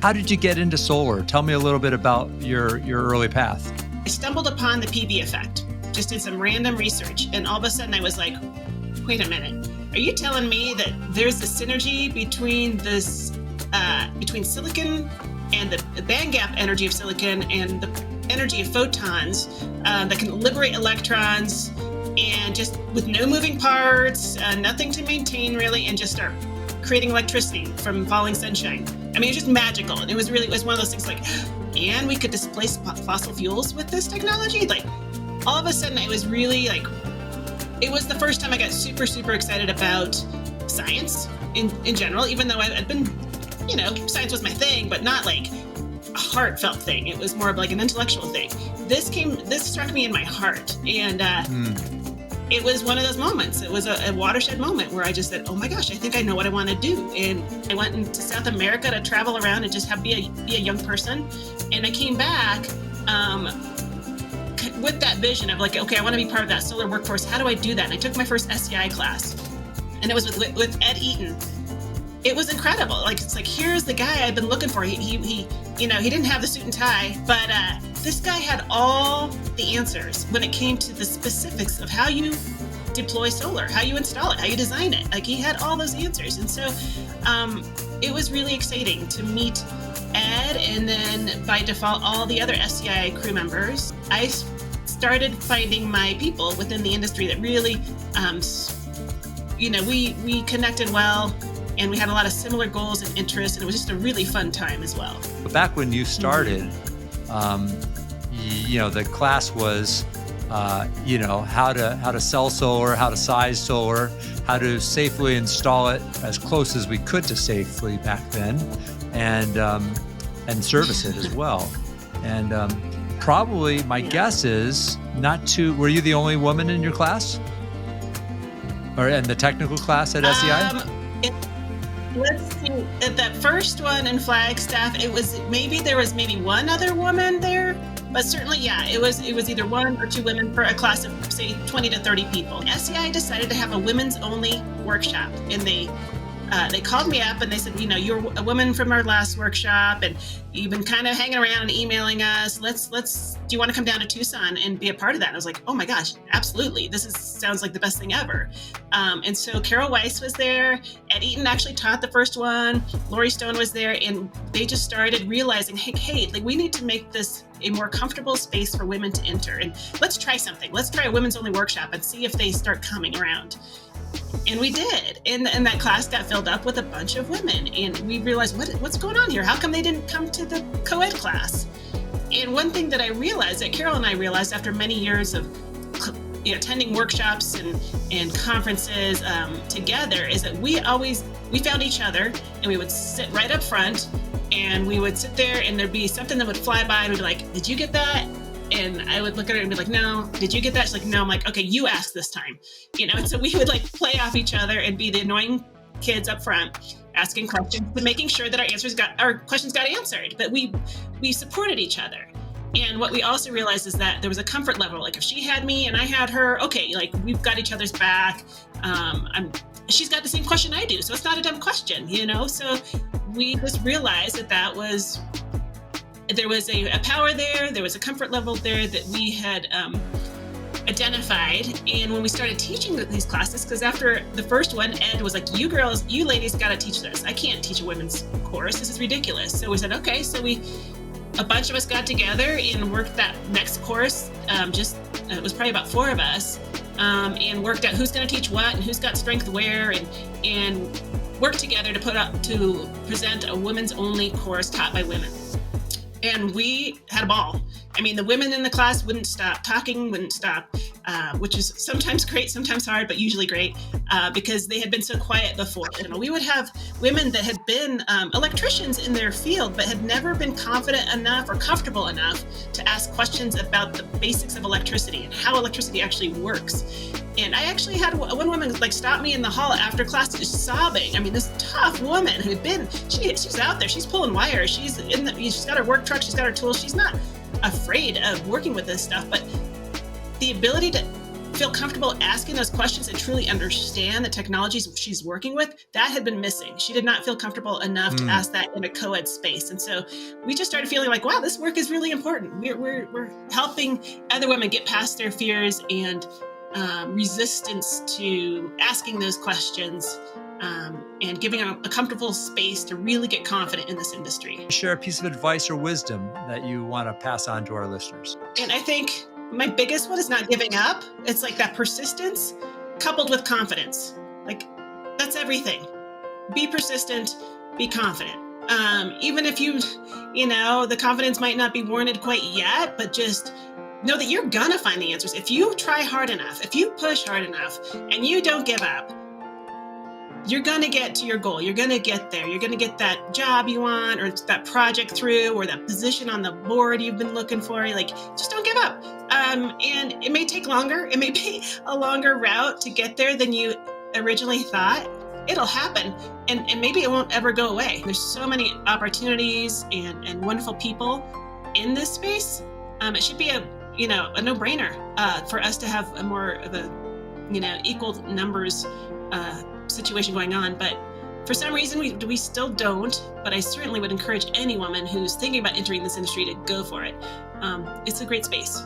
How did you get into solar? Tell me a little bit about your early path. I stumbled upon the PV effect, just did some random research, and all of a sudden I was like, wait a minute, are you telling me that there's a synergy between this, between silicon and the band gap energy of silicon and the energy of photons that can liberate electrons and just with no moving parts, nothing to maintain really, and just start creating electricity from falling sunshine. I mean, it's just magical. And it was one of those things like, and we could displace fossil fuels with this technology. Like all of a sudden I was really like, it was the first time I got super, super excited about science in general, even though I'd been, science was my thing, but not like a heartfelt thing. It was more of like an intellectual thing. This struck me in my heart. And it was one of those moments. It was a watershed moment where I just said, oh my gosh, I think I know what I want to do. And I went into South America to travel around and just be a young person. And I came back with that vision of like, okay, I want to be part of that solar workforce. How do I do that? And I took my first SCI class, and it was with Ed Eaton. It was incredible. Like, it's like, here's the guy I've been looking for. He didn't have the suit and tie, but this guy had all the answers when it came to the specifics of how you deploy solar, how you install it, how you design it. Like, he had all those answers. And so it was really exciting to meet Ed, and then by default, all the other SCI crew members. I started finding my people within the industry that really, we connected well. And we had a lot of similar goals and interests, and it was just a really fun time as well. Back when you started, the class was, how to sell solar, how to size solar, how to safely install it as close as we could to safely back then, and service it as well. And probably my guess is were you the only woman in your class? Or in the technical class at SEI? Let's see. At that first one in Flagstaff, there was maybe one other woman there, but certainly, yeah, it was either one or two women for a class of say 20 to 30 people. SEI decided to have a women's only workshop, and they called me up and they said, you're a woman from our last workshop, and you've been kind of hanging around and emailing us. Do you want to come down to Tucson and be a part of that? And I was like, oh my gosh, absolutely. Sounds like the best thing ever. And so Carol Weiss was there. Ed Eaton actually taught the first one. Lori Stone was there, and they just started realizing, hey, like, we need to make this a more comfortable space for women to enter. And let's try something. Let's try a women's only workshop and see if they start coming around. And we did. And that class got filled up with a bunch of women. And we realized, what's going on here? How come they didn't come to the co-ed class? And one thing that Carol and I realized after many years of attending workshops and conferences together is that we found each other, and we would sit right up front, and we would sit there, and there'd be something that would fly by, and we'd be like, did you get that? And I would look at her and be like, no, did you get that? She's like, no. I'm like, okay, you ask this time. And so we would like play off each other and be the annoying kids up front, asking questions, but making sure that our questions got answered. But we supported each other. And what we also realized is that there was a comfort level. Like, if she had me and I had her, okay, like, we've got each other's back. She's got the same question I do, so it's not a dumb question, So we just realized that there was a power there was a comfort level there that we had identified. And when we started teaching these classes, because after the first one, Ed was like, you ladies got to teach this. I can't teach a women's course. This is ridiculous. So we said, okay. So a bunch of us got together and worked that next course. It was probably about 4 of us, and worked out who's going to teach what and who's got strength where, and worked together to present a women's only course taught by women. And we had a ball. I mean, the women in the class wouldn't stop talking, wouldn't stop, which is sometimes great, sometimes hard, but usually great, because they had been so quiet before. We would have women that had been electricians in their field, but had never been confident enough or comfortable enough to ask questions about the basics of electricity and how electricity actually works. And I actually had one woman stop me in the hall after class, just sobbing. I mean, this tough woman she's out there, she's pulling wires, she's got her work truck, she's got her tools, she's not afraid of working with this stuff, but the ability to feel comfortable asking those questions and truly understand the technologies she's working with, that had been missing. She did not feel comfortable enough to ask that in a co-ed space. And so we just started feeling like, wow, this work is really important. We're helping other women get past their fears and resistance to asking those questions, and giving them a comfortable space to really get confident in this industry. Share a piece of advice or wisdom that you want to pass on to our listeners. And I think my biggest one is not giving up. It's like that persistence coupled with confidence. Like, that's everything. Be persistent, be confident. Even if the confidence might not be warranted quite yet, but just know that you're gonna find the answers. If you try hard enough, if you push hard enough, and you don't give up, you're gonna get to your goal. You're gonna get there. You're gonna get that job you want, or that project through, or that position on the board you've been looking for. Like, just don't give up. And it may take longer. It may be a longer route to get there than you originally thought. It'll happen, and maybe it won't ever go away. There's so many opportunities and wonderful people in this space. It should be a no-brainer for us to have a more of a equal numbers situation going on. But for some reason we still don't. But I certainly would encourage any woman who's thinking about entering this industry to go for it. It's a great space.